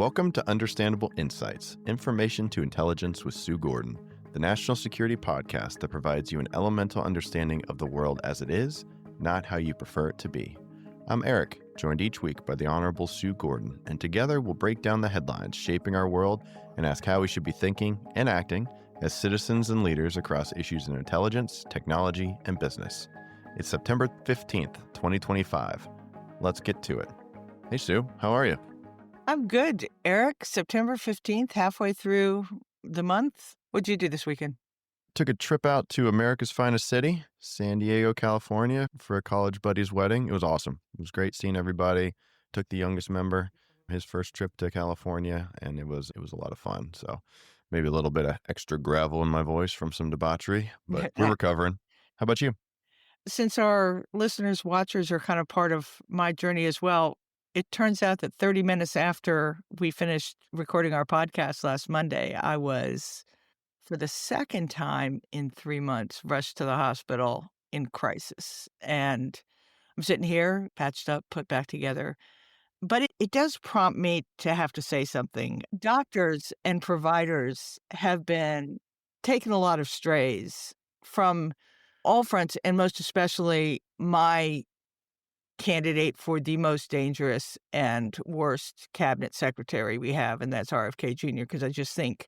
Welcome to Understandable Insights, Information to Intelligence with Sue Gordon, the national security podcast that provides you an elemental understanding of the world as it is, not how you prefer it to be. I'm Eric, joined each week by the Honorable Sue Gordon, and together we'll break down the headlines shaping our world and ask how we should be thinking and acting as citizens and leaders across issues in intelligence, technology, and business. It's September 15th, 2025. Let's get to it. Hey, Sue, how are you? I'm good, Eric. September 15th, halfway through the month. What'd you do this weekend? Took a trip out to America's finest city, San Diego, California, for a college buddy's wedding. It was awesome. It was great seeing everybody. Took the youngest member, his first trip to California, and it was a lot of fun. So maybe a little bit of extra gravel in my voice from some debauchery, but we're recovering. How about you? Since our listeners, watchers are kind of part of my journey as well, it turns out that 30 minutes after we finished recording our podcast last Monday, I was, for the second time in 3 months, rushed to the hospital in crisis. And I'm sitting here, patched up, put back together. But it does prompt me to have to say something. Doctors and providers have been taking a lot of strays from all fronts, and most especially my candidate for the most dangerous and worst cabinet secretary we have, and that's RFK Jr., because I just think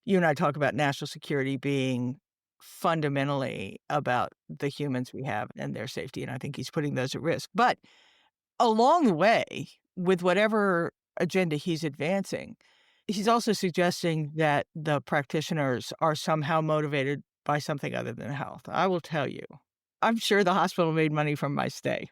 you and I talk about national security being fundamentally about the humans we have and their safety, and I think he's putting those at risk. But along the way, with whatever agenda he's advancing, he's also suggesting that the practitioners are somehow motivated by something other than health. I will tell you, I'm sure the hospital made money from my stay.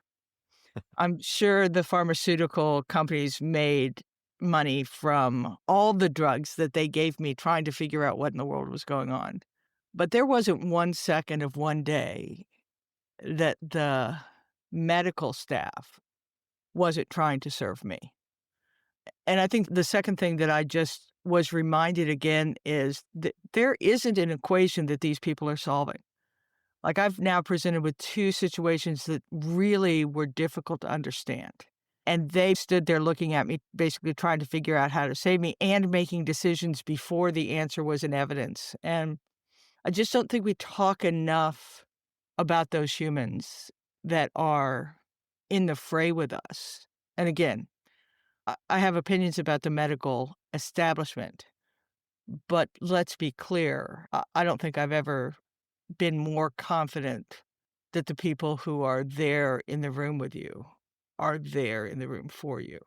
I'm sure the pharmaceutical companies made money from all the drugs that they gave me trying to figure out what in the world was going on. But there wasn't 1 second of one day that the medical staff wasn't trying to serve me. And I think the second thing that I just was reminded again is that there isn't an equation that these people are solving. Like, I've now presented with 2 situations that really were difficult to understand. And they stood there looking at me, basically trying to figure out how to save me and making decisions before the answer was in evidence. And I just don't think we talk enough about those humans that are in the fray with us. And again, I have opinions about the medical establishment, but let's be clear. I don't think I've ever been more confident that the people who are there in the room with you are there in the room for you.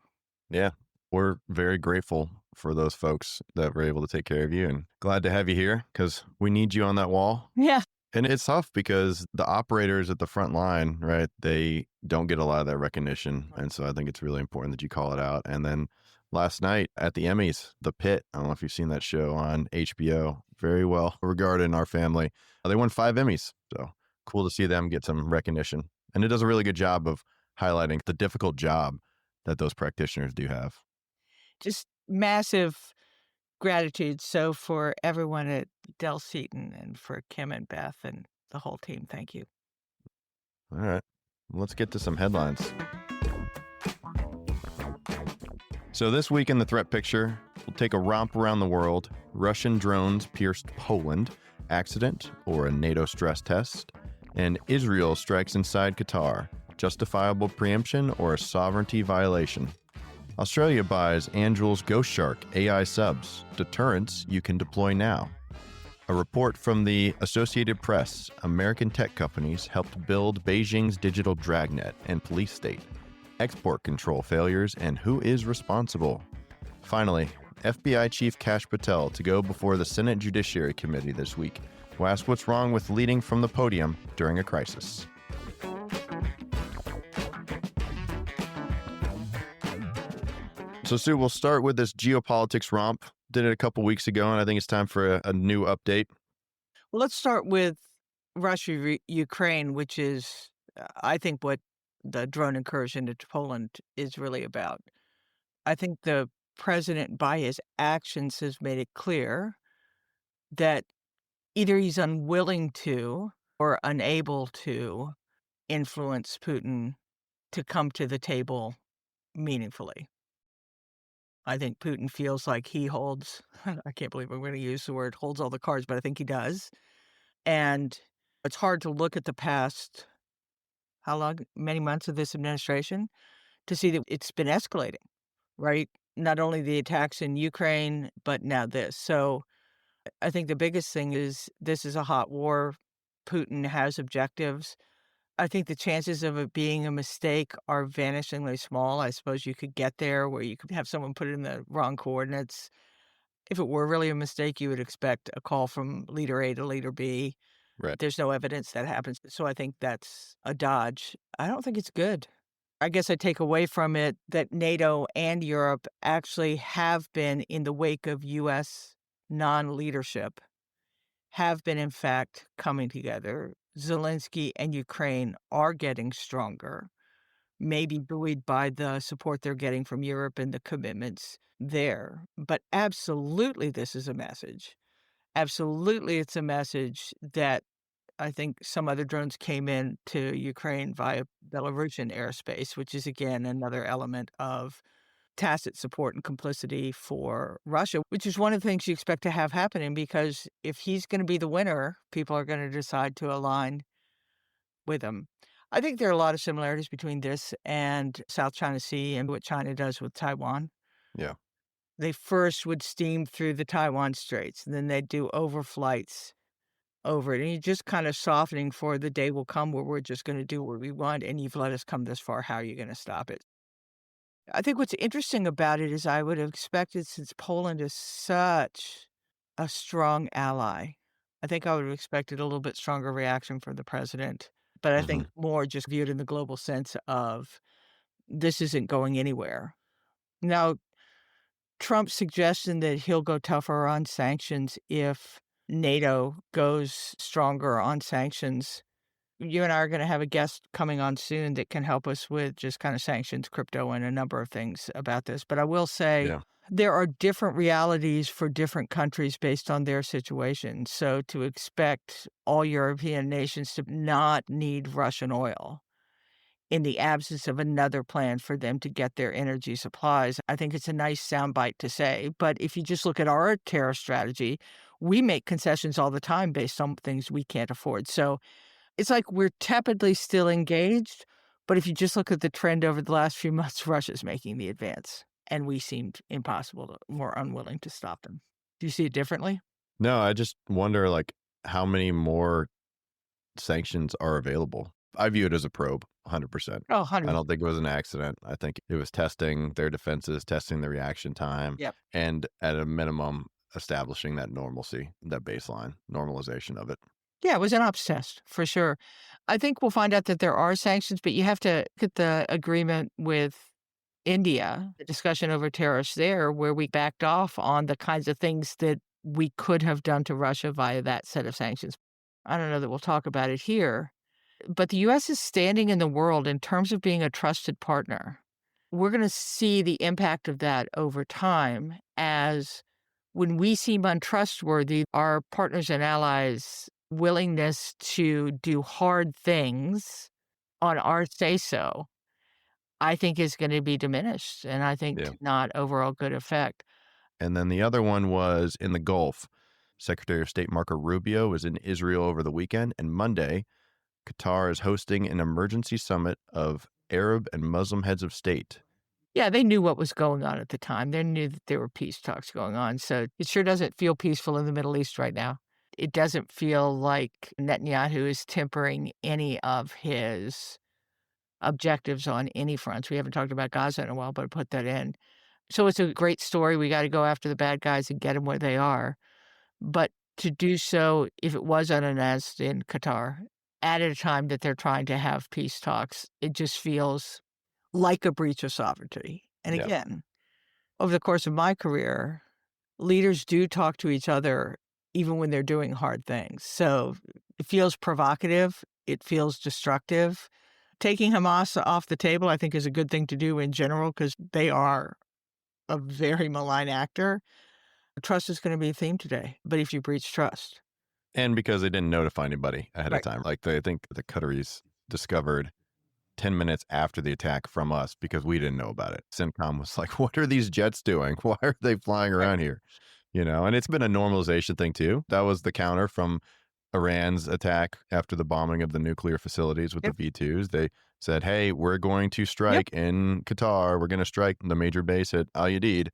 Yeah, we're very grateful for those folks that were able to take care of you, and glad to have you here because we need you on that wall. Yeah. And it's tough because the operators at the front line, right, they don't get a lot of that recognition. And so I think it's really important that you call it out. And then last night at the Emmys, The Pit, I don't know if you've seen that show on HBO, very well regarded in our family. They won 5 Emmys. So cool to see them get some recognition. And it does a really good job of highlighting the difficult job that those practitioners do have. Just massive gratitude. So for everyone at Del Seaton and for Kim and Beth and the whole team, thank you. All right, let's get to some headlines. So this week in the threat picture, we'll take a romp around the world. Russian drones pierced Poland, accident or a NATO stress test, and Israel strikes inside Qatar, justifiable preemption or a sovereignty violation. Australia buys Anduril's Ghost Shark AI subs, deterrence you can deploy now. A report from the Associated Press, American tech companies helped build Beijing's digital dragnet and police state. Export control failures and who is responsible. Finally, FBI Chief Kash Patel to go before the Senate Judiciary Committee this week to ask what's wrong with leading from the podium during a crisis. So, Sue, we'll start with this geopolitics romp. Did it a couple weeks ago, and I think it's time for a new update. Well, let's start with Russia-Ukraine, which is, I think, what the drone incursion into Poland is really about. I think the president, by his actions, has made it clear that either he's unwilling to or unable to influence Putin to come to the table meaningfully. I think Putin feels like he holds, I can't believe I'm going to use the word holds all the cards, but I think he does. And it's hard to look at the past, how long, many months of this administration to see that it's been escalating, right? Not only the attacks in Ukraine, but now this. So I think the biggest thing is this is a hot war. Putin has objectives. I think the chances of it being a mistake are vanishingly small. I suppose you could get there where you could have someone put in the wrong coordinates. If it were really a mistake, you would expect a call from leader A to leader B. Right. There's no evidence that happens. So I think that's a dodge. I don't think it's good. I guess I take away from it that NATO and Europe actually have been, in the wake of U.S. non-leadership, have been, in fact, coming together. Zelensky and Ukraine are getting stronger, maybe buoyed by the support they're getting from Europe and the commitments there. But absolutely, this is a message. Absolutely, it's a message that I think some other drones came in to Ukraine via Belarusian airspace, which is, again, another element of tacit support and complicity for Russia, which is one of the things you expect to have happening, because if he's going to be the winner, people are going to decide to align with him. I think there are a lot of similarities between this and South China Sea and what China does with Taiwan. Yeah. They first would steam through the Taiwan Straits, and then they'd do overflights over it. And you're just kind of softening for the day will come where we're just going to do what we want, and you've let us come this far. How are you going to stop it? I think what's interesting about it is I would have expected, since Poland is such a strong ally, I think I would have expected a little bit stronger reaction from the president. But I Hmm. think more just viewed in the global sense of this isn't going anywhere. Now, Trump's suggestion that he'll go tougher on sanctions if NATO goes stronger on sanctions. You and I are going to have a guest coming on soon that can help us with just kind of sanctions, crypto, and a number of things about this. But I will say Yeah. there are different realities for different countries based on their situation. So to expect all European nations to not need Russian oil in the absence of another plan for them to get their energy supplies, I think it's a nice soundbite to say. But if you just look at our tariff strategy, we make concessions all the time based on things we can't afford. So it's like we're tepidly still engaged, but if you just look at the trend over the last few months, Russia's making the advance, and we seemed more unwilling to stop them. Do you see it differently? No, I just wonder, like, how many more sanctions are available. I view it as a probe, 100%. Oh, I 100. don't think it was an accident. I think it was testing their defenses, testing the reaction time, Yep. and at a minimum, establishing that normalcy, that baseline normalization of it. Yeah, it was an ops test for sure. I think we'll find out that there are sanctions, but you have to get the agreement with India, the discussion over tariffs there, where we backed off on the kinds of things that we could have done to Russia via that set of sanctions. I don't know that we'll talk about it here, but the US is standing in the world in terms of being a trusted partner. We're going to see the impact of that over time as when we seem untrustworthy, our partners and allies' willingness to do hard things on our say so, I think is going to be diminished, and I think Yeah. to not overall good effect. And then the other one was in the Gulf. Secretary of State Marco Rubio was in Israel over the weekend, and Monday, Qatar is hosting an emergency summit of Arab and Muslim heads of state. Yeah, they knew what was going on at the time. They knew that there were peace talks going on, so it sure doesn't feel peaceful in the Middle East right now. It doesn't feel like Netanyahu is tempering any of his objectives on any fronts. We haven't talked about Gaza in a while, but I put that in. So it's a great story. We got to go after the bad guys and get them where they are. But to do so, if it was unannounced in Qatar, at a time that they're trying to have peace talks, it just feels like a breach of sovereignty. And Yeah. again, over the course of my career, leaders do talk to each other even when they're doing hard things. So it feels provocative. It feels destructive. Taking Hamas off the table, I think, is a good thing to do in general because they are a very malign actor. Trust is going to be a theme today. But if you breach trust, And because they didn't notify anybody ahead of right? time. Like, they think the Qataris discovered 10 minutes after the attack from us because we didn't know about it. CENTCOM was like, what are these jets doing? Why are they flying Right. around here? And it's been a normalization thing too. That was the counter from Iran's attack after the bombing of the nuclear facilities with the Yep. V2s. They said, hey, we're going to Yep. strike in Qatar. We're going to strike the major base at Al Udeid.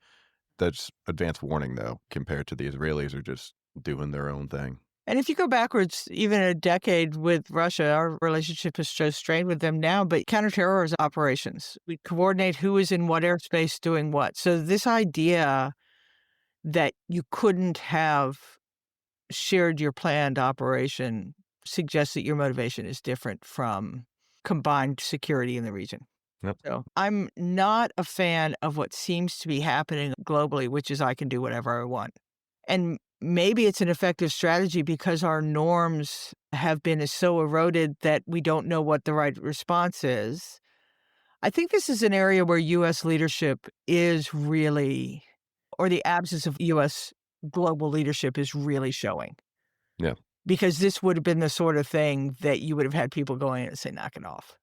That's advance warning, though, compared to the Israelis are just doing their own thing. And if you go backwards even a decade with Russia, our relationship is so strained with them now, but counterterrorism operations, we coordinate who is in what airspace doing what. So this idea that you couldn't have shared your planned operation suggests that your motivation is different from combined security in the region. Yep. So I'm not a fan of what seems to be happening globally, which is I can do whatever I want. And maybe it's an effective strategy because our norms have been so eroded that we don't know what the right response is. I think this is an area where U.S. leadership is really, or the absence of U.S. global leadership is really showing. Yeah. Because this would have been the sort of thing that you would have had people going in and say, knock it off.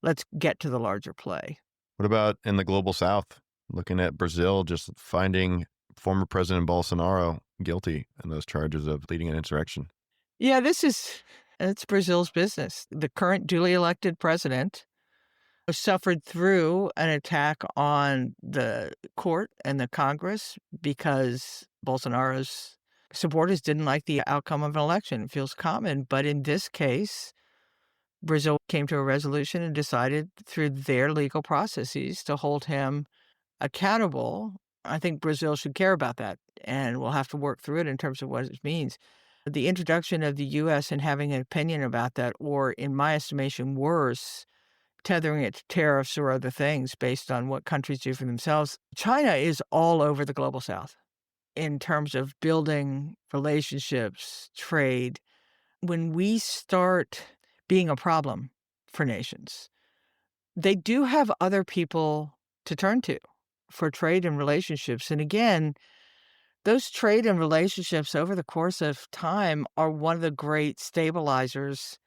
Let's get to the larger play. What about in the global south? Looking at Brazil, just finding former President Bolsonaro guilty in those charges of leading an insurrection. Yeah, it's Brazil's business. The current duly elected president suffered through an attack on the court and the Congress because Bolsonaro's supporters didn't like the outcome of an election. It feels common. But in this case, Brazil came to a resolution and decided through their legal processes to hold him accountable. I think Brazil should care about that, and we'll have to work through it in terms of what it means. The introduction of the U.S. and having an opinion about that, or in my estimation, worse, tethering it to tariffs or other things based on what countries do for themselves. China is all over the global south in terms of building relationships, trade. When we start being a problem for nations, they do have other people to turn to for trade and relationships. And again, those trade and relationships over the course of time are one of the great stabilizers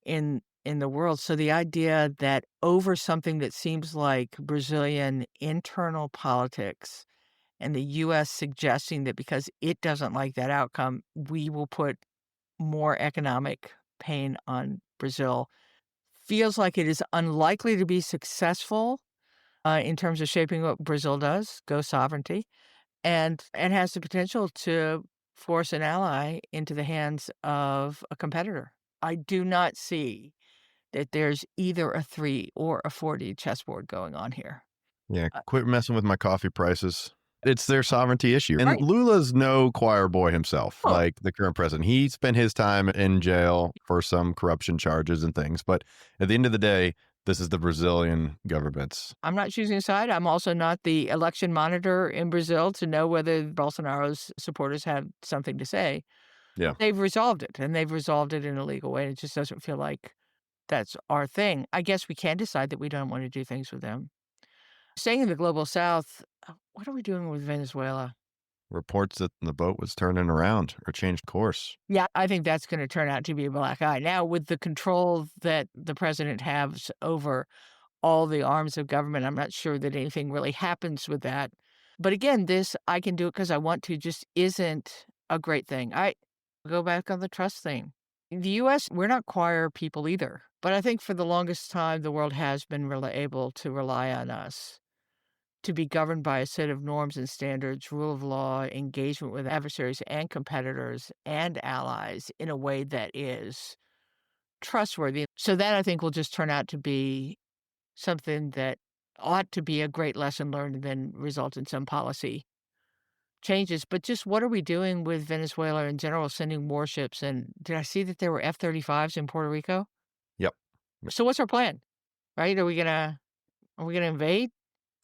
in the world. So the idea that over something that seems like Brazilian internal politics and the U.S. suggesting that because it doesn't like that outcome, we will put more economic pain on Brazil feels like it is unlikely to be successful in terms of shaping what Brazil does, go sovereignty, and has the potential to force an ally into the hands of a competitor. I do not see that there's either a 3 or a 4D chessboard going on here. Yeah, quit messing with my coffee prices. It's their sovereignty issue. And Right. Lula's no choir boy himself, Oh. like the current president. He spent his time in jail for some corruption charges and things. But at the end of the day, this is the Brazilian government's. I'm not choosing a side. I'm also not the election monitor in Brazil to know whether Bolsonaro's supporters have something to say. Yeah. They've resolved it, and they've resolved it in a legal way. It just doesn't feel like that's our thing. I guess we can decide that we don't want to do things with them. Staying in the global south, what are we doing with Venezuela? Reports that the boat was turning around or changed course. Yeah, I think that's going to turn out to be a black eye. Now, with the control that the president has over all the arms of government, I'm not sure that anything really happens with that. But again, this I can do it because I want to just isn't a great thing. I go back on the trust thing. In the U.S., we're not choir people either. But I think for the longest time, the world has been really able to rely on us to be governed by a set of norms and standards, rule of law, engagement with adversaries and competitors and allies in a way that is trustworthy. So that I think will just turn out to be something that ought to be a great lesson learned and then result in some policy changes. But just what are we doing with Venezuela in general, sending warships? And did I see that there were F-35s in Puerto Rico? Yep. So what's our plan, right? Are we gonna invade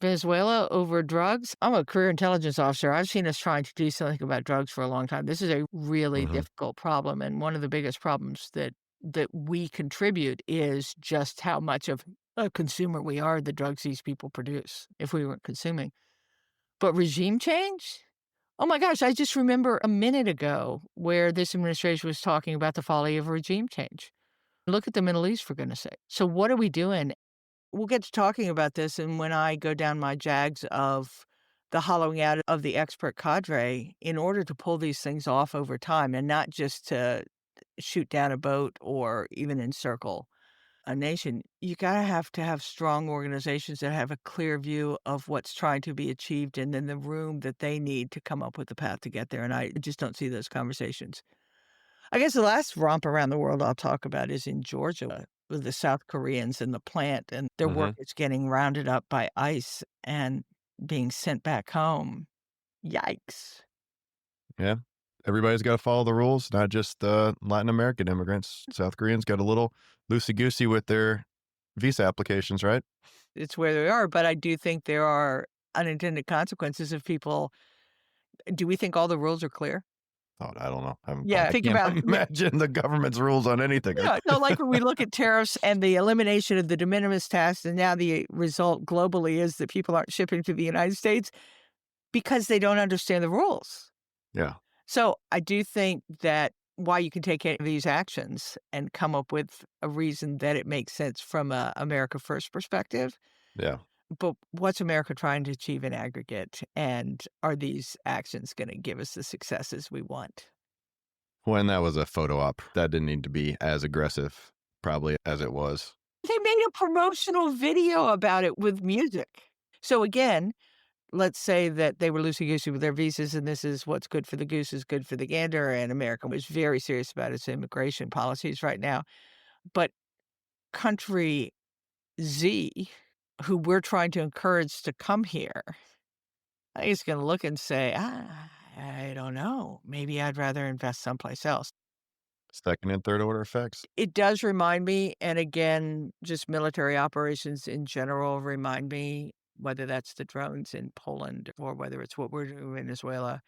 Venezuela over drugs? I'm a career intelligence officer. I've seen us trying to do something about drugs for a long time. This is a really difficult problem. And one of the biggest problems that we contribute is just how much of a consumer we are of the drugs these people produce if we weren't consuming. But regime change? Oh my gosh, I just remember a minute ago where this administration was talking about the folly of regime change. Look at the Middle East, for goodness sake. So what are we doing? We'll get to talking about this, and when I go down my jags of the hollowing out of the expert cadre in order to pull these things off over time and not just to shoot down a boat or even encircle a nation, you gotta have to have strong organizations that have a clear view of what's trying to be achieved and then the room that they need to come up with the path to get there, and I just don't see those conversations. I guess the last romp around the world I'll talk about is in Georgia with the South Koreans and the plant, and their Hmm. work is getting rounded up by ICE and being sent back home. Yikes. Yeah. Everybody's got to follow the rules, not just Latin American immigrants. South Koreans got a little loosey goosey with their visa applications, right? It's where they are, but I do think there are unintended consequences if people do we think all the rules are clear? Oh, I don't know. Yeah, I think can't about imagine the government's rules on anything. yeah, no, like when we look at tariffs and the elimination of the de minimis tax, and now the result globally is that people aren't shipping to the United States because they don't understand the rules. Yeah. So I do think that while you can take any of these actions and come up with a reason that it makes sense from a America First perspective, Yeah. but what's America trying to achieve in aggregate? And are these actions going to give us the successes we want? When that was a photo op, that didn't need to be as aggressive, probably as it was. They made a promotional video about it with music. So again, let's say that they were loosey-goosey with their visas, and this is what's good for the goose is good for the gander, and America was very serious about its immigration policies right now. But country Z, who we're trying to encourage to come here, is gonna look and say, I don't know. Maybe I'd rather invest someplace else." Second and third order effects. It does remind me, and again, just military operations in general remind me, whether that's the drones in Poland or whether it's what we're doing in Venezuela,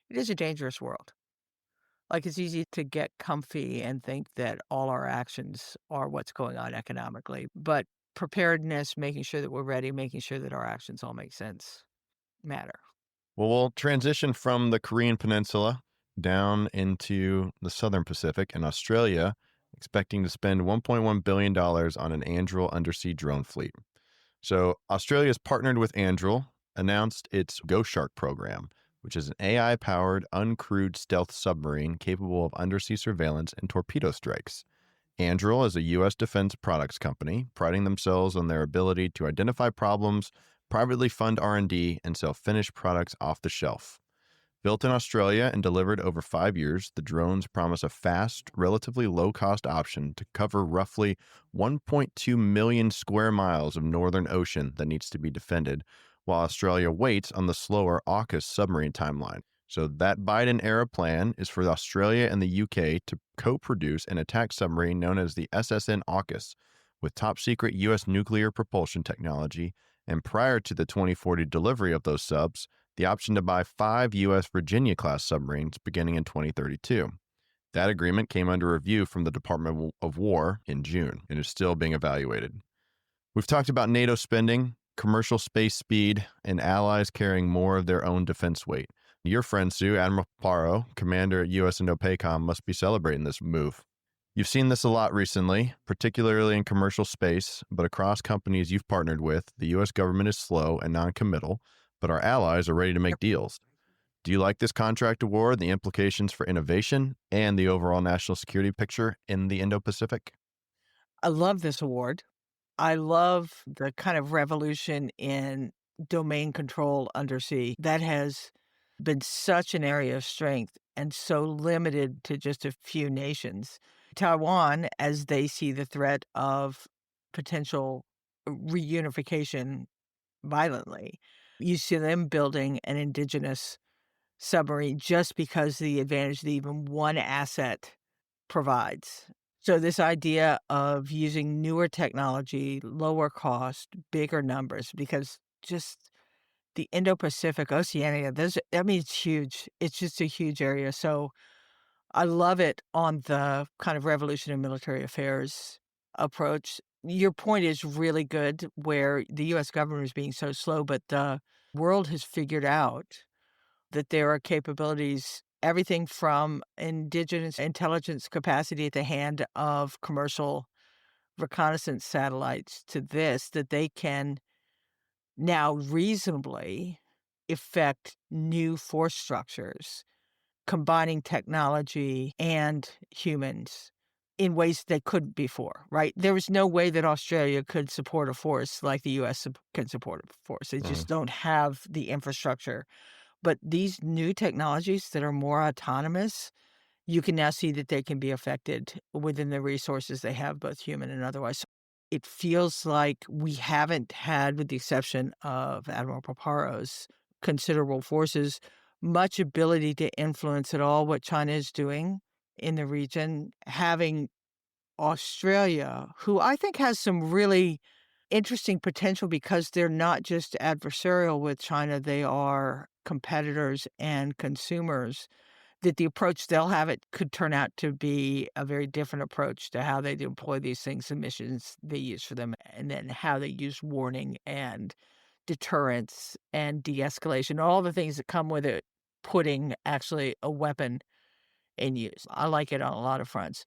it is a dangerous world. Like, it's easy to get comfy and think that all our actions are what's going on economically, but preparedness, making sure that we're ready, making sure that our actions all make sense matter. Well, we'll transition from the Korean Peninsula down into the Southern Pacific and Australia, expecting to spend $1.1 billion on an Anduril undersea drone fleet. So, Australia's partnered with Anduril, announced its Ghost Shark program, which is an AI powered, uncrewed stealth submarine capable of undersea surveillance and torpedo strikes. Anduril is a U.S. defense products company, priding themselves on their ability to identify problems, privately fund R&D, and sell finished products off the shelf. Built in Australia and delivered over 5 years, the drones promise a fast, relatively low-cost option to cover roughly 1.2 million square miles of northern ocean that needs to be defended, while Australia waits on the slower AUKUS submarine timeline. So that Biden-era plan is for Australia and the UK to co-produce an attack submarine known as the SSN AUKUS, with top-secret U.S. nuclear propulsion technology, and prior to the 2040 delivery of those subs, the option to buy 5 U.S. Virginia-class submarines beginning in 2032. That agreement came under review from the Department of War in June and is still being evaluated. We've talked about NATO spending, commercial space speed, and allies carrying more of their own defense weight. Your friend, Sue, Admiral Paro, commander at U.S. INDOPACOM, must be celebrating this move. You've seen this a lot recently, particularly in commercial space, but across companies you've partnered with, the U.S. government is slow and non-committal, but our allies are ready to make deals. Do you like this contract award, the implications for innovation, and the overall national security picture in the Indo-Pacific? I love this award. I love the kind of revolution in domain control undersea. That has been such an area of strength and so limited to just a few nations. Taiwan, as they see the threat of potential reunification violently, you see them building an indigenous submarine just because the advantage that even one asset provides. So this idea of using newer technology, lower cost, bigger numbers, because just the Indo-Pacific, Oceania, I mean, it's huge. It's just a huge area. So I love it on the kind of revolution in military affairs approach. Your point is really good where the US government is being so slow, but the world has figured out that there are capabilities everything from indigenous intelligence capacity at the hand of commercial reconnaissance satellites to this, that they can now reasonably effect new force structures, combining technology and humans in ways they couldn't before, right? There was no way that Australia could support a force like the US can support a force. They Mhm. just don't have the infrastructure. But these new technologies that are more autonomous, you can now see that they can be affected within the resources they have, both human and otherwise. It feels like we haven't had, with the exception of Admiral Paparo's considerable forces, much ability to influence at all what China is doing in the region. Having Australia, who I think has some really interesting potential because they're not just adversarial with China, they are competitors and consumers, that the approach they'll have it could turn out to be a very different approach to how they deploy these things, the missions they use for them, and then how they use warning and deterrence and de-escalation, all the things that come with it, putting actually a weapon in use. I like it on a lot of fronts.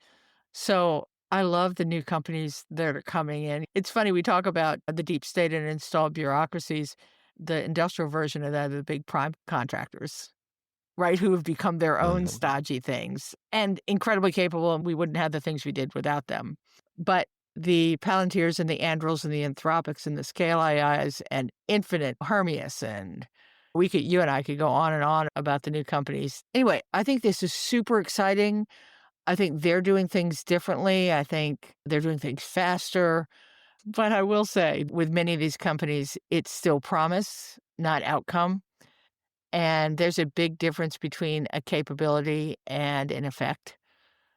So I love the new companies that are coming in. It's funny, we talk about the deep state and installed bureaucracies. The industrial version of that are the big prime contractors, right, who have become their own Mhm. stodgy things and incredibly capable, and we wouldn't have the things we did without them. But the Palantirs and the Andrils and the Anthropics and the Scale AIs and Infinite Hermeus, and you and I could go on and on about the new companies. Anyway, I think this is super exciting. I think they're doing things differently. I think they're doing things faster. But I will say, with many of these companies, it's still promise, not outcome. And there's a big difference between a capability and an effect.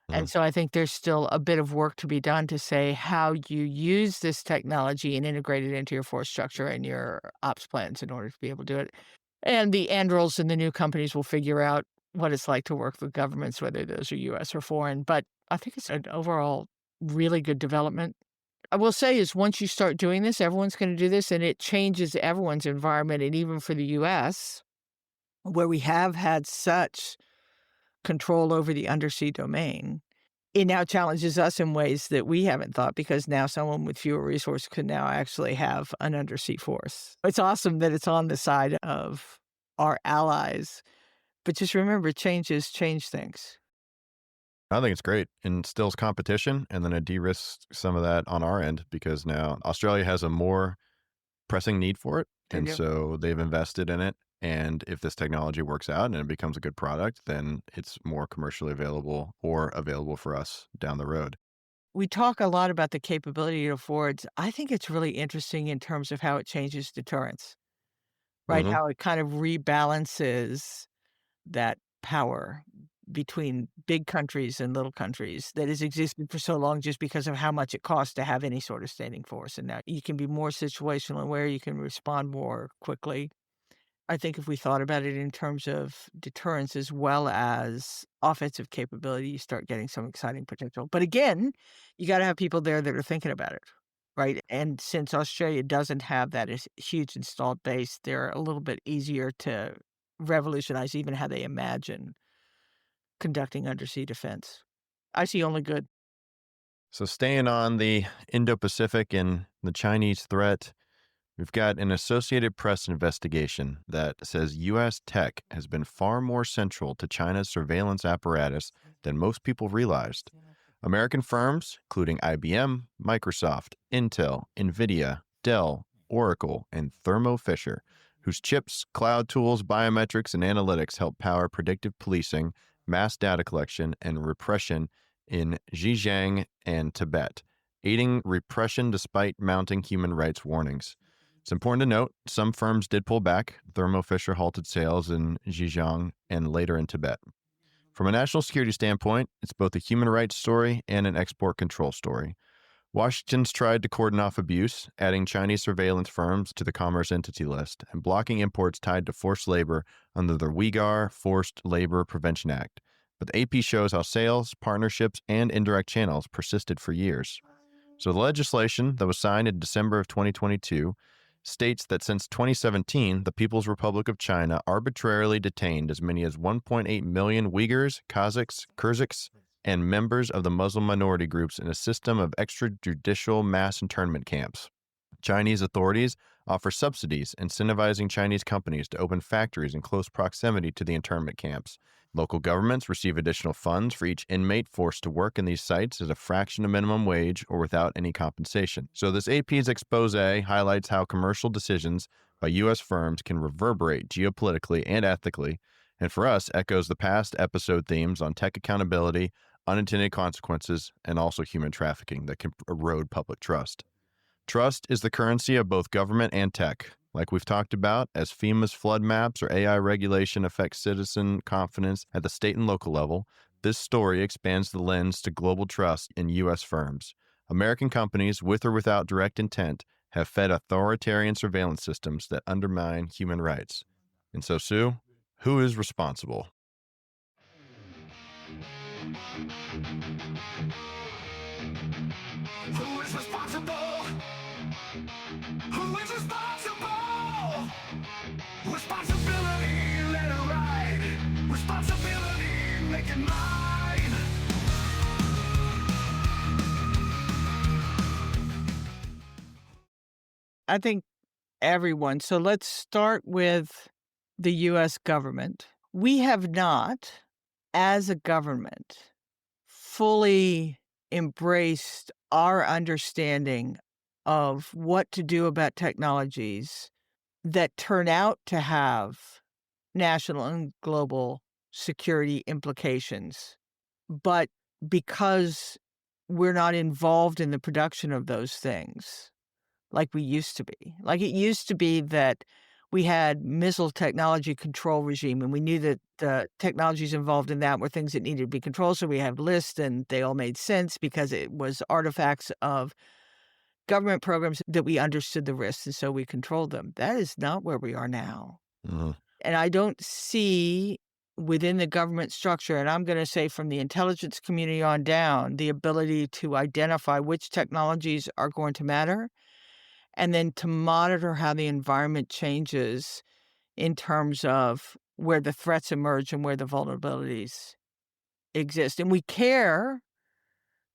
And Mhm. so I think there's still a bit of work to be done to say how you use this technology and integrate it into your force structure and your ops plans in order to be able to do it. And the Andrils and the new companies will figure out what it's like to work with governments, whether those are US or foreign. But I think it's an overall really good development. I will say is once you start doing this, everyone's going to do this, and it changes everyone's environment. And even for the US, where we have had such control over the undersea domain, it now challenges us in ways that we haven't thought, because now someone with fewer resources could now actually have an undersea force. It's awesome that it's on the side of our allies, but just remember, changes change things. I think it's great. And instills competition, and then it de-risks some of that on our end because now Australia has a more pressing need for it. They And do. so they've invested in it. And if this technology works out and it becomes a good product, then it's more commercially available or available for us down the road. We talk a lot about the capability it affords. I think it's really interesting in terms of how it changes deterrence, right? Hmm. How it kind of rebalances that power between big countries and little countries that has existed for so long just because of how much it costs to have any sort of standing force. And now you can be more situational and where you can respond more quickly. I think if we thought about it in terms of deterrence as well as offensive capability, you start getting some exciting potential. But again, you got to have people there that are thinking about it, right? And since Australia doesn't have that huge installed base, they're a little bit easier to revolutionize even how they imagine conducting undersea defense. I see only good. So, staying on the Indo Pacific and the Chinese threat, we've got an Associated Press investigation that says U.S. tech has been far more central to China's surveillance apparatus than most people realized. American firms, including IBM, Microsoft, Intel, NVIDIA, Dell, Oracle, and Thermo Fisher, whose chips, cloud tools, biometrics, and analytics help power predictive policing, mass data collection, and repression in Xinjiang and Tibet, aiding repression despite mounting human rights warnings. It's important to note some firms did pull back. Thermo Fisher halted sales in Xinjiang and later in Tibet. From a national security standpoint, it's both a human rights story and an export control story. Washington's tried to cordon off abuse, adding Chinese surveillance firms to the Commerce Entity List and blocking imports tied to forced labor under the Uyghur Forced Labor Prevention Act. But the AP shows how sales, partnerships, and indirect channels persisted for years. So the legislation that was signed in December of 2022 states that since 2017, the People's Republic of China arbitrarily detained as many as 1.8 million Uyghurs, Kazakhs, Kyrgyz, and members of the Muslim minority groups in a system of extrajudicial mass internment camps. Chinese authorities offer subsidies, incentivizing Chinese companies to open factories in close proximity to the internment camps. Local governments receive additional funds for each inmate forced to work in these sites at a fraction of minimum wage or without any compensation. So this AP's expose highlights how commercial decisions by U.S. firms can reverberate geopolitically and ethically, and for us echoes the past episode themes on tech accountability, unintended consequences, and also human trafficking that can erode public trust. Trust is the currency of both government and tech. Like we've talked about, as FEMA's flood maps or AI regulation affects citizen confidence at the state and local level, this story expands the lens to global trust in U.S. firms. American companies, with or without direct intent, have fed authoritarian surveillance systems that undermine human rights. And so, Sue, who is responsible? Who is responsible? Who is responsible? Responsibility, let it ride. Responsibility, make it mine. I think everyone. So let's start with the U.S. government. We have not, as a government, fully embraced our understanding of what to do about technologies that turn out to have national and global security implications. But because we're not involved in the production of those things like we used to be. Like it used to be that we had missile technology control regime, and we knew that the technologies involved in that were things that needed to be controlled. So we have lists, and they all made sense because it was artifacts of government programs that we understood the risks, and so we controlled them. That is not where we are now. Mm-hmm. And I don't see within the government structure, and I'm going to say from the intelligence community on down, the ability to identify which technologies are going to matter and then to monitor how the environment changes in terms of where the threats emerge and where the vulnerabilities exist. And we care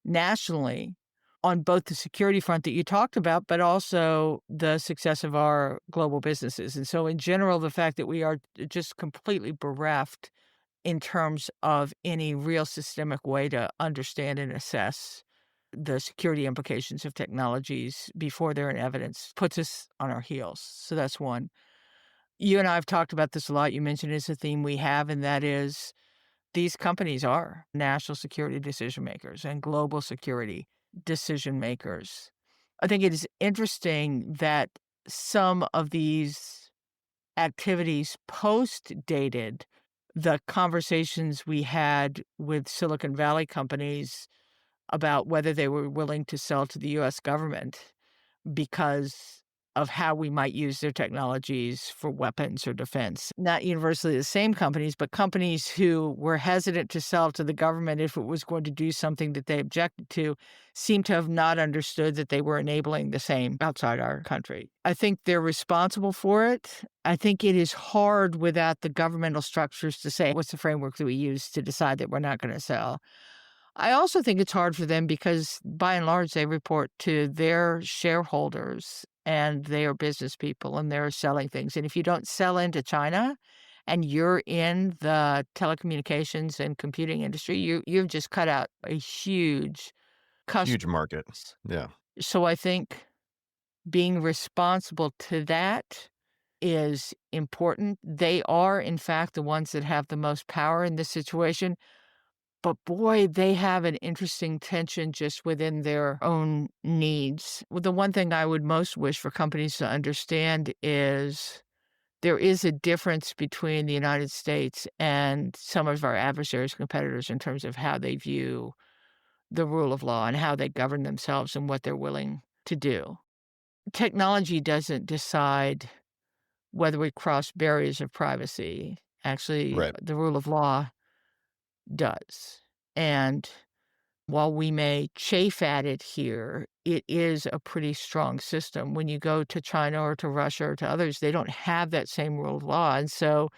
nationally on both the security front that you talked about, but also the success of our global businesses. And so in general, the fact that we are just completely bereft in terms of any real systemic way to understand and assess the security implications of technologies before they're in evidence puts us on our heels. So that's one. You and I have talked about this a lot. You mentioned it's a theme we have, and that is these companies are national security decision makers and global security decision makers. I think it is interesting that some of these activities post-dated the conversations we had with Silicon Valley companies about whether they were willing to sell to the U.S. government because of how we might use their technologies for weapons or defense. Not universally the same companies, but companies who were hesitant to sell to the government if it was going to do something that they objected to seem to have not understood that they were enabling the same outside our country. I think they're responsible for it. I think it is hard without the governmental structures to say, what's the framework that we use to decide that we're not going to sell? I also think it's hard for them because, by and large, they report to their shareholders and they are business people and they're selling things. And if you don't sell into China and you're in the telecommunications and computing industry, you've just cut out a huge customer. Huge market. Yeah. So I think being responsible to that is important. They are, in fact, the ones that have the most power in this situation. But boy, they have an interesting tension just within their own needs. Well, the one thing I would most wish for companies to understand is there is a difference between the United States and some of our adversaries, competitors, in terms of how they view the rule of law and how they govern themselves and what they're willing to do. Technology doesn't decide whether we cross barriers of privacy. Actually, Right. the rule of law does. And while we may chafe at it here, it is a pretty strong system. When you go to China or to Russia or to others, they don't have that same rule of law. And so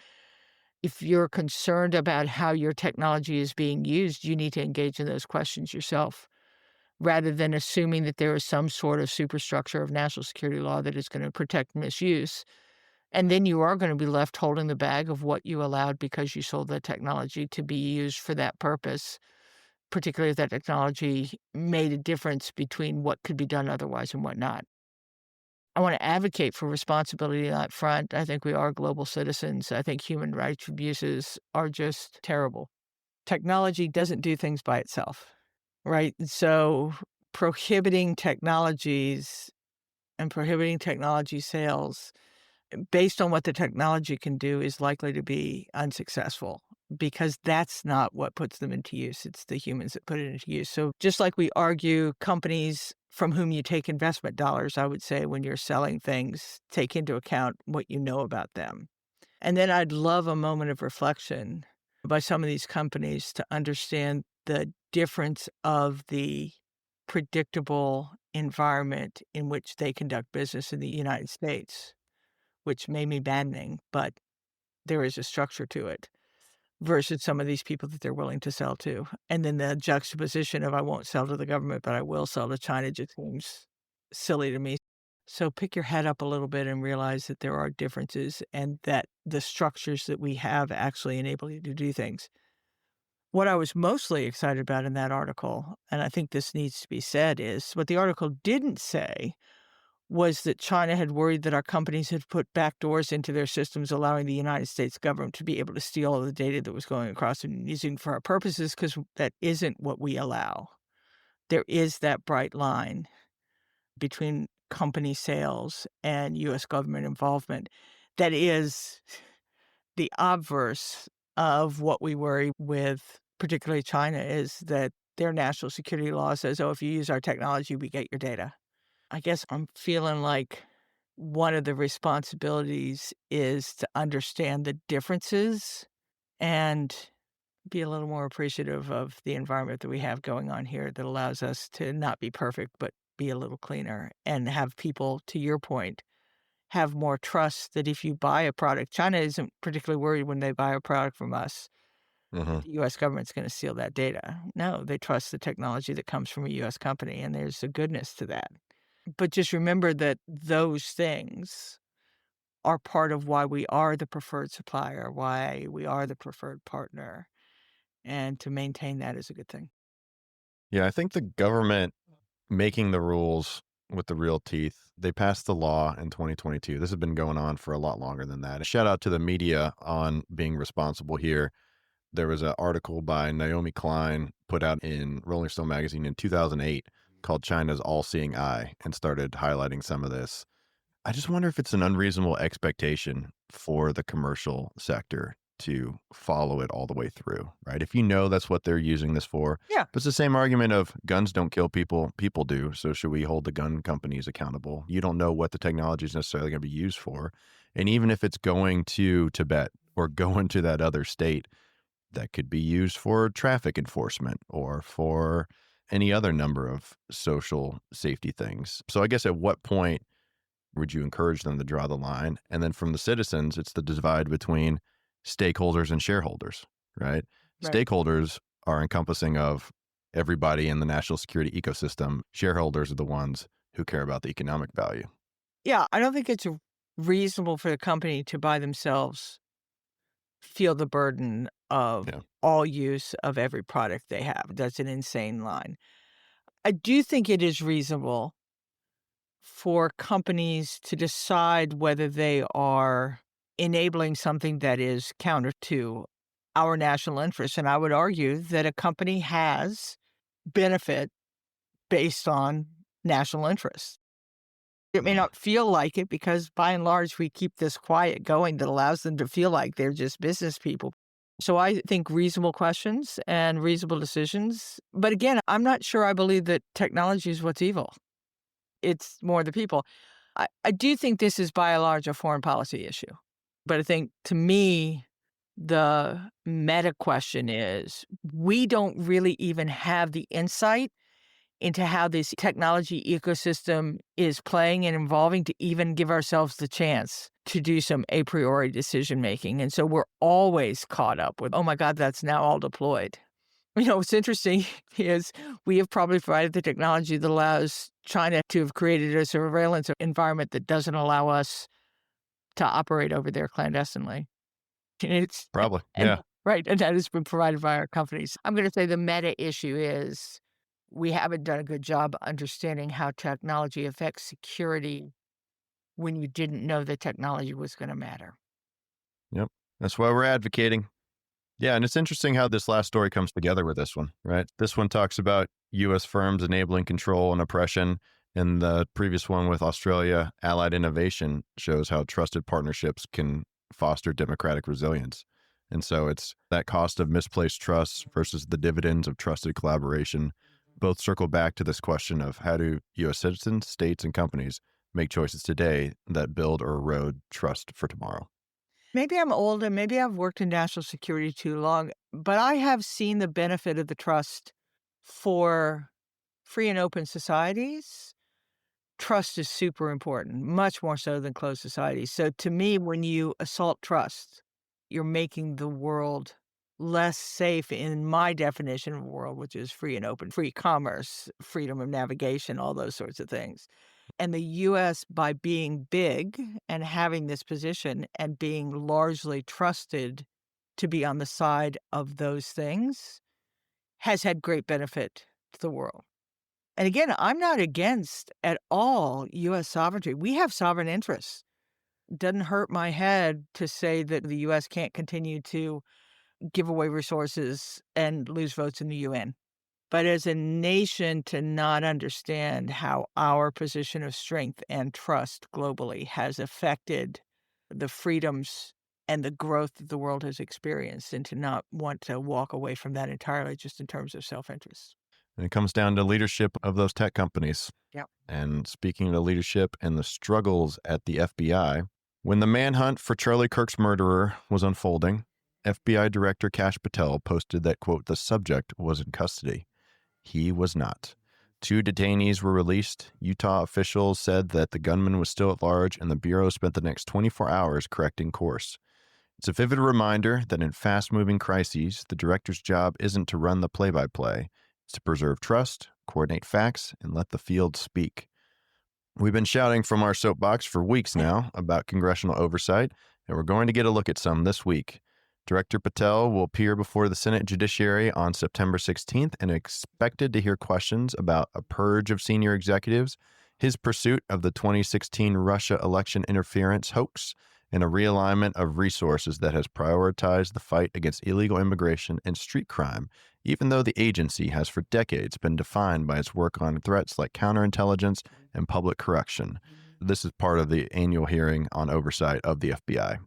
if you're concerned about how your technology is being used, you need to engage in those questions yourself rather than assuming that there is some sort of superstructure of national security law that is going to protect misuse. And then you are going to be left holding the bag of what you allowed because you sold the technology to be used for that purpose, particularly if that technology made a difference between what could be done otherwise and what not. I want to advocate for responsibility on that front. I think we are global citizens. I think human rights abuses are just terrible. Technology doesn't do things by itself, right? So prohibiting technologies and prohibiting technology sales based on what the technology can do is likely to be unsuccessful because that's not what puts them into use. It's the humans that put it into use. So just like we argue companies from whom you take investment dollars, I would say when you're selling things, take into account what you know about them. And then I'd love a moment of reflection by some of these companies to understand the difference of the predictable environment in which they conduct business in the United States, which may be maddening, but there is a structure to it, versus some of these people that they're willing to sell to. And then the juxtaposition of I won't sell to the government, but I will sell to China just seems silly to me. So pick your head up a little bit and realize that there are differences and that the structures that we have actually enable you to do things. What I was mostly excited about in that article, and I think this needs to be said, is what the article didn't say was that China had worried that our companies had put backdoors into their systems, allowing the United States government to be able to steal all the data that was going across and using for our purposes, because that isn't what we allow. There is that bright line between company sales and U.S. government involvement that is the obverse of what we worry with, particularly China, is that their national security law says, oh, if you use our technology, we get your data. I guess I'm feeling like one of the responsibilities is to understand the differences and be a little more appreciative of the environment that we have going on here that allows us to not be perfect, but be a little cleaner and have people, to your point, have more trust that if you buy a product, China isn't particularly worried when they buy a product from us, Hmm. the U.S. government's going to steal that data. No, they trust the technology that comes from a U.S. company, and there's a goodness to that. But just remember that those things are part of why we are the preferred supplier, why we are the preferred partner, and to maintain that is a good thing. Yeah, I think the government making the rules with the real teeth, they passed the law in 2022. This has been going on for a lot longer than that. Shout out to the media on being responsible here. There was an article by Naomi Klein put out in Rolling Stone magazine in 2008 called China's All-Seeing Eye and started highlighting some of this. I just wonder if it's an unreasonable expectation for the commercial sector to follow it all the way through, right? If you know that's what they're using this for, Yeah. but it's the same argument of guns don't kill people, people do. So should we hold the gun companies accountable? You don't know what the technology is necessarily going to be used for. And even if it's going to Tibet or going to that other state, that could be used for traffic enforcement or for any other number of social safety things. So I guess at what point would you encourage them to draw the line? And then from the citizens, it's the divide between stakeholders and shareholders, right? Right. Stakeholders are encompassing of everybody in the national security ecosystem. Shareholders are the ones who care about the economic value. Yeah, I don't think it's reasonable for the company to by themselves feel the burden of Yeah. all use of every product they have. That's an insane line. I do think it is reasonable for companies to decide whether they are enabling something that is counter to our national interests. And I would argue that a company has benefit based on national interests. It may Mhm. not feel like it because by and large, we keep this quiet going that allows them to feel like they're just business people. So I think reasonable questions and reasonable decisions. But again, I'm not sure I believe that technology is what's evil. It's more the people. I do think this is by and large a foreign policy issue. But I think to me, the meta question is we don't really even have the insight into how this technology ecosystem is playing and evolving to even give ourselves the chance to do some a priori decision making. And so we're always caught up with, oh my God, that's now all deployed. What's interesting is we have probably provided the technology that allows China to have created a surveillance environment that doesn't allow us to operate over there clandestinely. And it's Probably. and Yeah. right, and that has been provided by our companies. I'm going to say the meta issue is we haven't done a good job understanding how technology affects security when you didn't know the technology was going to matter. Yep. That's why we're advocating. Yeah. And it's interesting how this last story comes together with this one, right? This one talks about U.S. firms enabling control and oppression. And the previous one with Australia, allied innovation, shows how trusted partnerships can foster democratic resilience. And so it's that cost of misplaced trust versus the dividends of trusted collaboration. Both circle back to this question of how do U.S. citizens, states, and companies make choices today that build or erode trust for tomorrow. Maybe I'm old and maybe I've worked in national security too long, but I have seen the benefit of the trust for free and open societies. Trust is super important, much more so than closed societies. So to me, when you assault trust, you're making the world less safe in my definition of a world, which is free and open, free commerce, freedom of navigation, all those sorts of things. And the US, by being big and having this position and being largely trusted to be on the side of those things, has had great benefit to the world. And again, I'm not against at all US sovereignty. We have sovereign interests. Doesn't hurt my head to say that the US can't continue to give away resources and lose votes in the UN. But as a nation, to not understand how our position of strength and trust globally has affected the freedoms and the growth that the world has experienced, and to not want to walk away from that entirely just in terms of self-interest. And it comes down to leadership of those tech companies. Yep. And speaking of the leadership and the struggles at the FBI, when the manhunt for Charlie Kirk's murderer was unfolding, FBI Director Kash Patel posted that, quote, the subject was in custody. He was not. 2 detainees were released. Utah officials said that the gunman was still at large, and the Bureau spent the next 24 hours correcting course. It's a vivid reminder that in fast-moving crises, the director's job isn't to run the play-by-play. It's to preserve trust, coordinate facts, and let the field speak. We've been shouting from our soapbox for weeks now about congressional oversight, and we're going to get a look at some this week. Director Patel will appear before the Senate Judiciary on September 16th and expected to hear questions about a purge of senior executives, his pursuit of the 2016 Russia election interference hoax, and a realignment of resources that has prioritized the fight against illegal immigration and street crime, even though the agency has for decades been defined by its work on threats like counterintelligence and public corruption. This is part of the annual hearing on oversight of the FBI.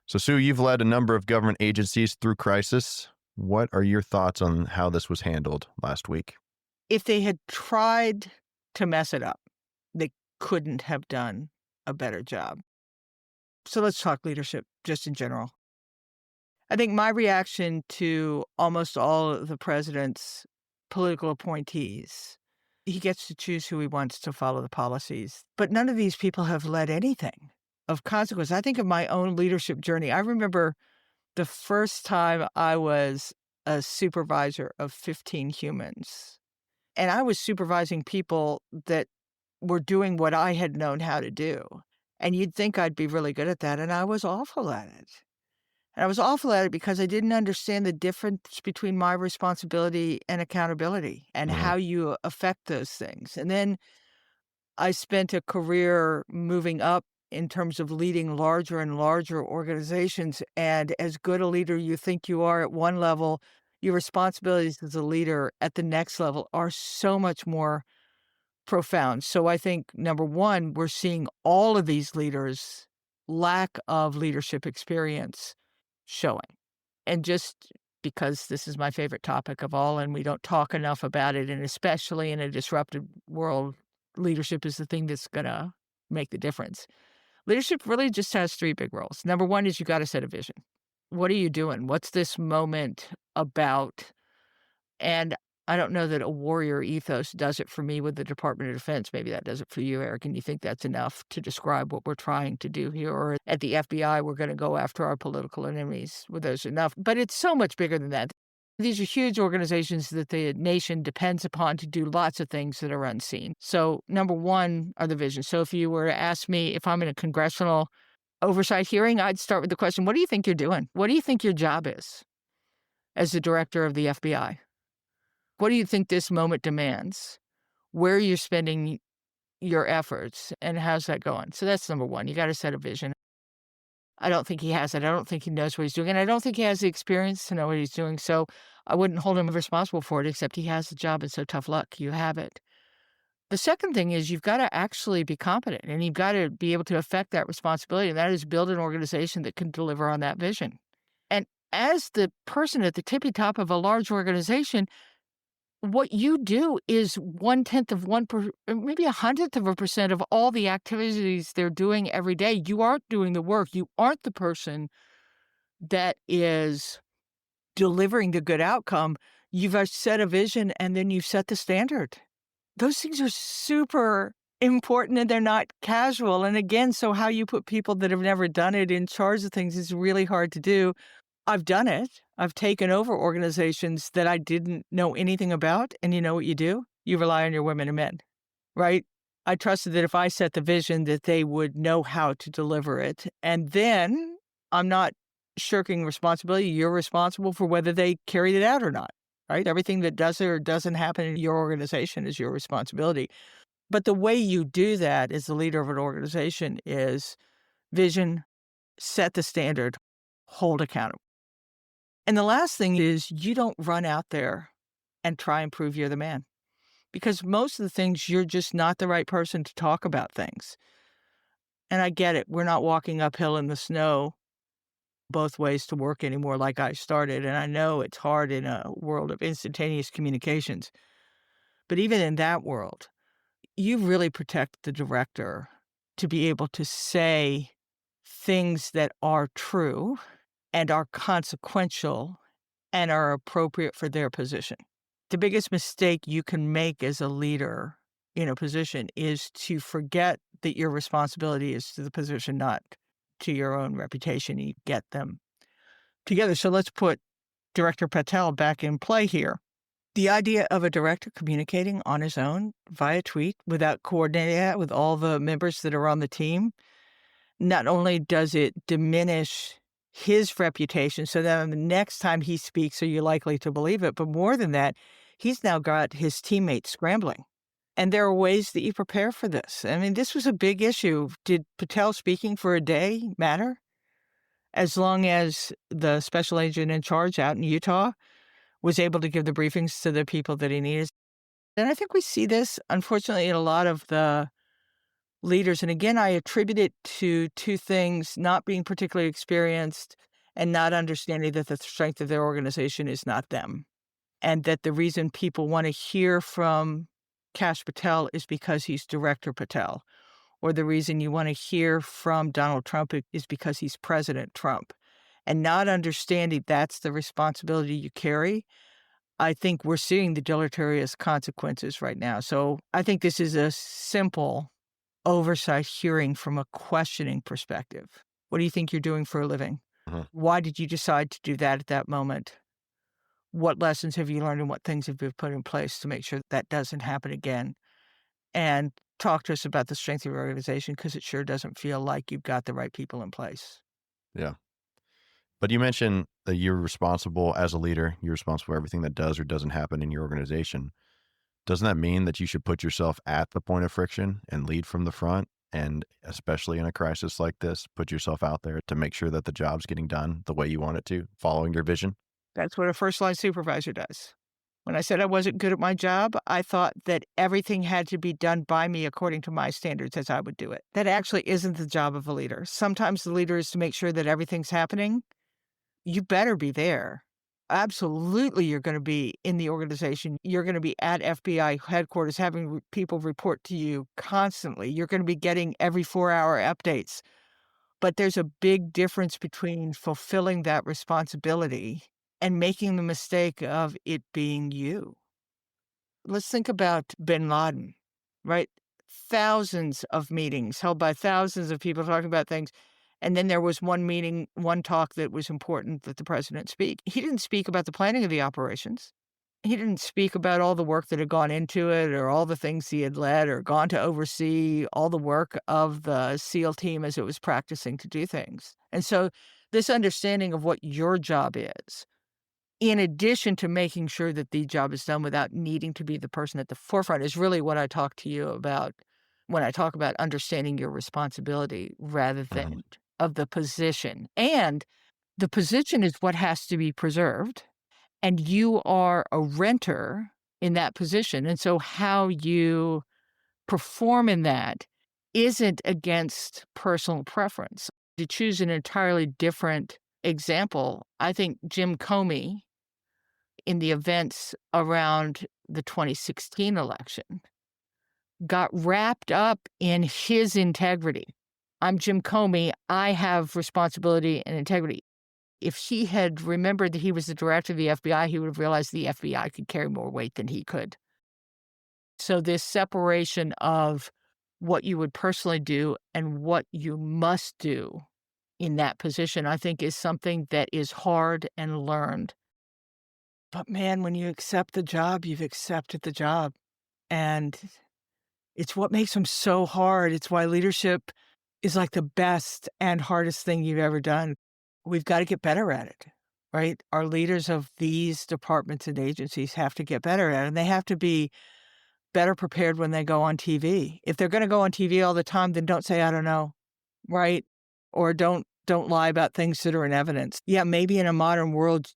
So, Sue, you've led a number of government agencies through crisis. What are your thoughts on how this was handled last week? If they had tried to mess it up, they couldn't have done a better job. So let's talk leadership just in general. I think my reaction to almost all of the president's political appointees, he gets to choose who he wants to follow the policies, but none of these people have led anything of consequence. I think of my own leadership journey. I remember the first time I was a supervisor of 15 humans, and I was supervising people that were doing what I had known how to do. And you'd think I'd be really good at that, and I was awful at it. And I was awful at it because I didn't understand the difference between my responsibility and accountability and how you affect those things. And then I spent a career moving up in terms of leading larger and larger organizations. And as good a leader you think you are at one level, your responsibilities as a leader at the next level are so much more profound. So I think, number one, we're seeing all of these leaders' lack of leadership experience showing. And just because this is my favorite topic of all, and we don't talk enough about it, and especially in a disrupted world, leadership is the thing that's going to make the difference. Leadership really just has 3 big roles. Number one is you got to set a vision. What are you doing? What's this moment about? And I don't know that a warrior ethos does it for me with the Department of Defense. Maybe that does it for you, Eric, and you think that's enough to describe what we're trying to do here. Or at the FBI, we're going to go after our political enemies. Well, those enough. But it's so much bigger than that. These are huge organizations that the nation depends upon to do lots of things that are unseen. So number one are the visions. So if you were to ask me if I'm in a congressional oversight hearing, I'd start with the question, what do you think you're doing? What do you think your job is as the director of the FBI? What do you think this moment demands? Where you're spending your efforts and how's that going? So that's number one. You got to set a vision. I don't think he has it. I don't think he knows what he's doing. And I don't think he has the experience to know what he's doing. So I wouldn't hold him responsible for it, except he has the job. And so tough luck. You have it. The second thing is you've got to actually be competent and you've got to be able to affect that responsibility. And that is build an organization that can deliver on that vision. And as the person at the tippy top of a large organization, what you do is 1/10 of 1%, maybe 1/100% of all the activities they're doing every day. You aren't doing the work. You aren't the person that is delivering the good outcome. You've set a vision and then you've set the standard. Those things are super important and they're not casual. And again, so how you put people that have never done it in charge of things is really hard to do. I've done it. I've taken over organizations that I didn't know anything about. And you know what you do? You rely on your women and men, right? I trusted that if I set the vision that they would know how to deliver it. And then I'm not shirking responsibility. You're responsible for whether they carried it out or not, right? Everything that does or doesn't happen in your organization is your responsibility. But the way you do that as the leader of an organization is vision, set the standard, hold accountable. And the last thing is you don't run out there and try and prove you're the man. Because most of the things, you're just not the right person to talk about things. And I get it. We're not walking uphill in the snow both ways to work anymore like I started. And I know it's hard in a world of instantaneous communications. But even in that world, you really protect the director to be able to say things that are true and are consequential and are appropriate for their position. The biggest mistake you can make as a leader in a position is to forget that your responsibility is to the position, not to your own reputation. You get them together. So let's put Director Patel back in play here. The idea of a director communicating on his own via tweet without coordinating that with all the members that are on the team, not only does it diminish his reputation, so that the next time he speaks, are you likely to believe it? But more than that, he's now got his teammates scrambling. And there are ways that you prepare for this. I mean, this was a big issue. Did Patel speaking for a day matter? As long as the special agent in charge out in Utah was able to give the briefings to the people that he needed. And I think we see this, unfortunately, in a lot of the leaders. And again, I attribute it to two things: not being particularly experienced and not understanding that the strength of their organization is not them. And that the reason people want to hear from Kash Patel is because he's Director Patel. Or the reason you want to hear from Donald Trump is because he's President Trump. And not understanding that's the responsibility you carry, I think we're seeing the deleterious consequences right now. So I think this is a simple oversight hearing from a questioning perspective. What do you think you're doing for a living? Why did you decide to do that at that moment? What lessons have you learned and what things have you put in place to make sure that doesn't happen again? And talk to us about the strength of your organization, because it sure doesn't feel like you've got the right people in place. Yeah. But you mentioned that you're responsible as a leader. You're responsible for everything that does or doesn't happen in your organization. Doesn't that mean that you should put yourself at the point of friction and lead from the front? And especially in a crisis like this, put yourself out there to make sure that the job's getting done the way you want it to, following your vision? That's what a first-line supervisor does. When I said I wasn't good at my job, I thought that everything had to be done by me according to my standards as I would do it. That actually isn't the job of a leader. Sometimes the leader is to make sure that everything's happening. You better be there. Absolutely, you're going to be in the organization. You're going to be at FBI headquarters having people report to you constantly. You're going to be getting every 4-hour updates. But there's a big difference between fulfilling that responsibility and making the mistake of it being you. let's think about bin Laden, right? Thousands of meetings held by thousands of people talking about things. And then there was one meeting, one talk that was important that the president speak. He didn't speak about the planning of the operations. He didn't speak about all the work that had gone into it or all the things he had led or gone to oversee, all the work of the SEAL team as it was practicing to do things. And so this understanding of what your job is, in addition to making sure that the job is done without needing to be the person at the forefront, is really what I talk to you about when I talk about understanding your responsibility rather Mhm. than of the position. And the position is what has to be preserved, and you are a renter in that position. And so how you perform in that isn't against personal preference. To choose an entirely different example, I think Jim Comey in the events around the 2016 election got wrapped up in his integrity. I'm Jim Comey. I have responsibility and integrity. If he had remembered that he was the director of the FBI, he would have realized the FBI could carry more weight than he could. So, this separation of what you would personally do and what you must do in that position, I think, is something that is hard and learned. But man, when you accept the job, you've accepted the job. And it's what makes them so hard. It's why leadership is like the best and hardest thing you've ever done. We've got to get better at it, right? Our leaders of these departments and agencies have to get better at it. And they have to be better prepared when they go on TV. If they're going to go on TV all the time, then don't say, I don't know, right? Or don't lie about things that are in evidence. Yeah, maybe in a modern world,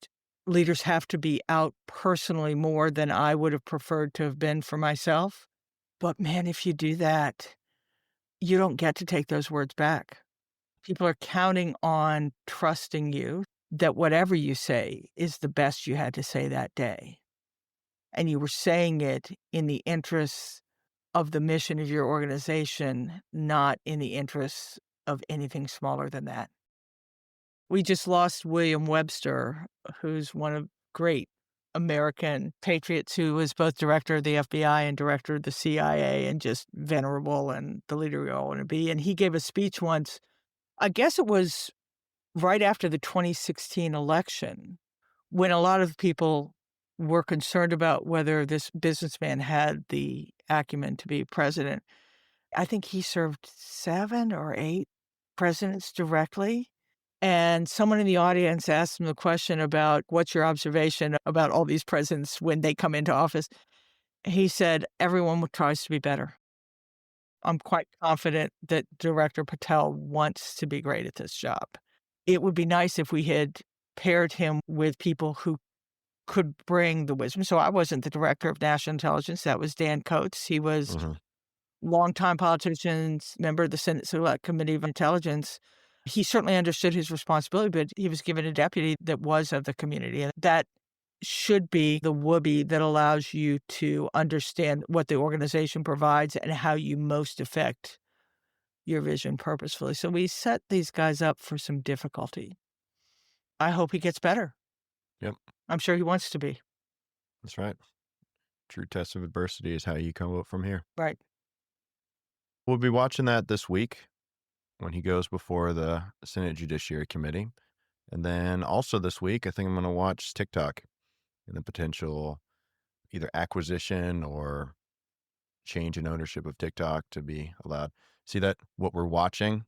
leaders have to be out personally more than I would have preferred to have been for myself. But man, if you do that, you don't get to take those words back. People are counting on trusting you that whatever you say is the best you had to say that day. And you were saying it in the interests of the mission of your organization, not in the interests of anything smaller than that. We just lost William Webster, who's one of great American patriots who was both director of the FBI and director of the CIA and just venerable and the leader we all want to be. And he gave a speech once, I guess it was right after the 2016 election, when a lot of people were concerned about whether this businessman had the acumen to be president. I think he served 7 or 8 presidents directly. And someone in the audience asked him the question about, what's your observation about all these presidents when they come into office? He said, everyone tries to be better. I'm quite confident that Director Patel wants to be great at this job. It would be nice if we had paired him with people who could bring the wisdom. So I wasn't the director of national intelligence. That was Dan Coates. He was Mhm. longtime politician, member of the Senate Select Committee of Intelligence. He certainly understood his responsibility, but he was given a deputy that was of the community. And that should be the whoopee that allows you to understand what the organization provides and how you most affect your vision purposefully. So we set these guys up for some difficulty. I hope he gets better. Yep, I'm sure he wants to be. that's right. True test of adversity is how you come up from here. Right. We'll be watching that this week when he goes before the Senate Judiciary Committee. And then also this week, I think I'm going to watch TikTok and the potential either acquisition or change in ownership of TikTok to be allowed. See that? What we're watching?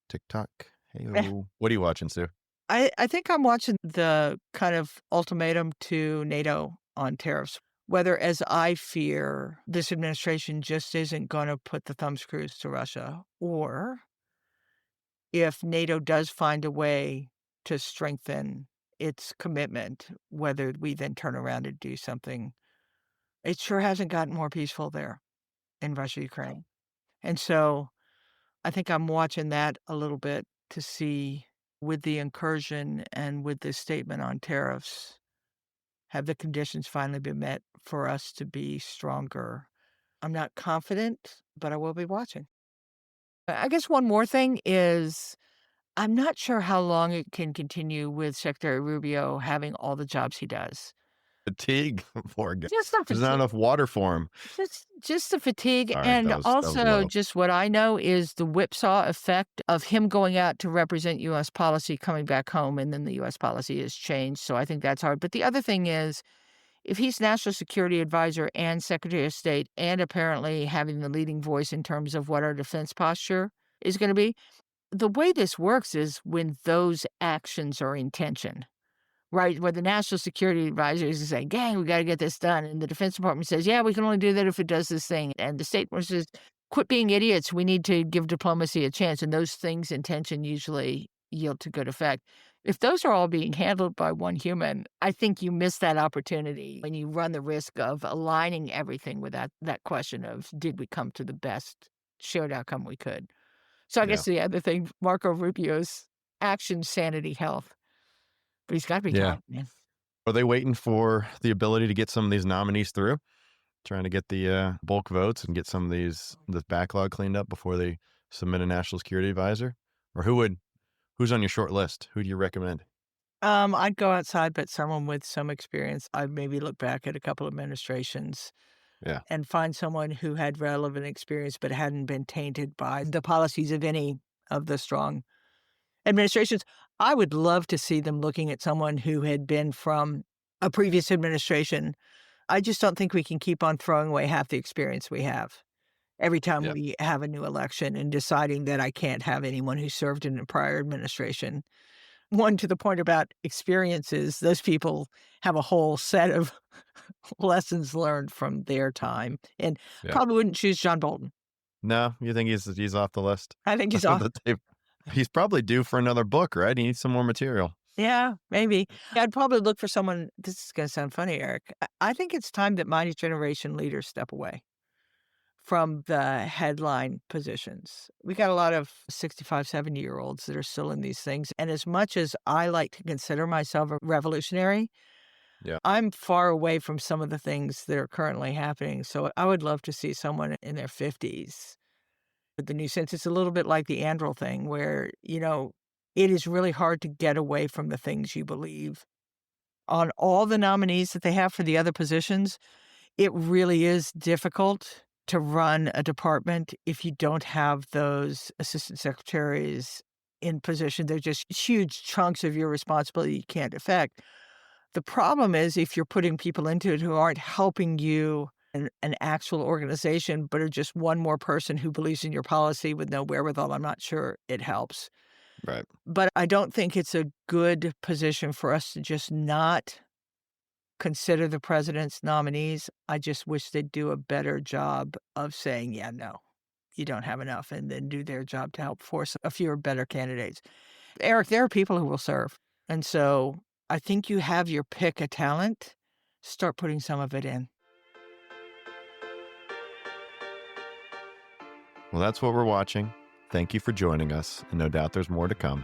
TikTok? Hey, what are you watching, Sue? I think I'm watching the kind of ultimatum to NATO on tariffs. Whether, as I fear, this administration just isn't going to put the thumbscrews to Russia, or if NATO does find a way to strengthen its commitment, whether we then turn around and do something. It sure hasn't gotten more peaceful there in Russia, Ukraine. And so I think I'm watching that a little bit to see, with the incursion and with this statement on tariffs, have the conditions finally been met for us to be stronger? I'm not confident, but I will be watching. I guess one more thing is I'm not sure how long it can continue with Secretary Rubio having all the jobs he does. fatigue. Poor guy. Just the There's not fatigue. enough water for him. Just the fatigue, All right, and that was also low. just what I know is the whipsaw effect of him going out to represent U.S. policy, coming back home, and then the U.S. policy has changed. So I think that's hard. But the other thing is, if he's National Security Advisor and Secretary of State, and apparently having the leading voice in terms of what our defense posture is going to be, the way this works is when those actions are in tension. Right, where the National Security Advisor is saying, gang, we got to get this done. And the Defense Department says, yeah, we can only do that if it does this thing. And the State Department says, quit being idiots. We need to give diplomacy a chance. And those things in tension usually yield to good effect. If those are all being handled by one human, I think you miss that opportunity when you run the risk of aligning everything with that question of, did we come to the best shared outcome we could? So I Yeah. guess the other thing, Marco Rubio's action, sanity, health. But he's got to be Yeah. tight, man. Are they waiting for the ability to get some of these nominees through? Trying to get the bulk votes and get some of this backlog cleaned up before they submit a national security advisor? Or who's on your short list? Who do you recommend? I'd go outside, but someone with some experience. I'd maybe look back at a couple of administrations Yeah. and find someone who had relevant experience but hadn't been tainted by the policies of any of the strong administrations. I would love to see them looking at someone who had been from a previous administration. I just don't think we can keep on throwing away half the experience we have every time Yeah. we have a new election and deciding that I can't have anyone who served in a prior administration. One, to the point about experiences, those people have a whole set of lessons learned from their time and Yeah. probably wouldn't choose John Bolton. No, you think he's off the list? I think he's off. He's probably due for another book, right? He needs some more material. Yeah, maybe. I'd probably look for someone. This is going to sound funny, Eric. I think it's time that my generation leaders step away from the headline positions. We got a lot of 65, 70-year-olds that are still in these things. And as much as I like to consider myself a revolutionary, Yeah. I'm far away from some of the things that are currently happening. So I would love to see someone in their 50s with the new sense. It's a little bit like the Andrel thing where, it is really hard to get away from the things you believe. On all the nominees that they have for the other positions, it really is difficult to run a department if you don't have those assistant secretaries in position. They're just huge chunks of your responsibility you can't affect. The problem is if you're putting people into it who aren't helping you in an actual organization, but are just one more person who believes in your policy with no wherewithal, I'm not sure it helps. Right. But I don't think it's a good position for us to just not consider the president's nominees. I just wish they'd do a better job of saying, yeah, no, you don't have enough, and then do their job to help force a few better candidates. Eric, there are people who will serve. And so I think you have your pick of talent. Start putting some of it in. Well, that's what we're watching. Thank you for joining us, and no doubt there's more to come.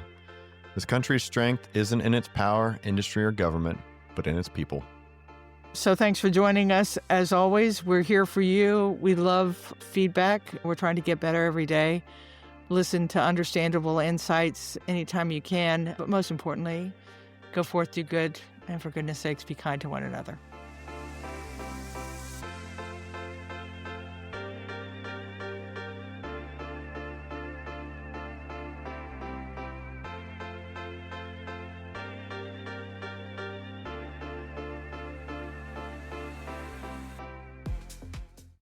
This country's strength isn't in its power, industry, or government, but in its people. So thanks for joining us. As always, we're here for you. We love feedback. We're trying to get better every day. Listen to understandable insights anytime you can. But most importantly, go forth, do good, and for goodness sakes, be kind to one another.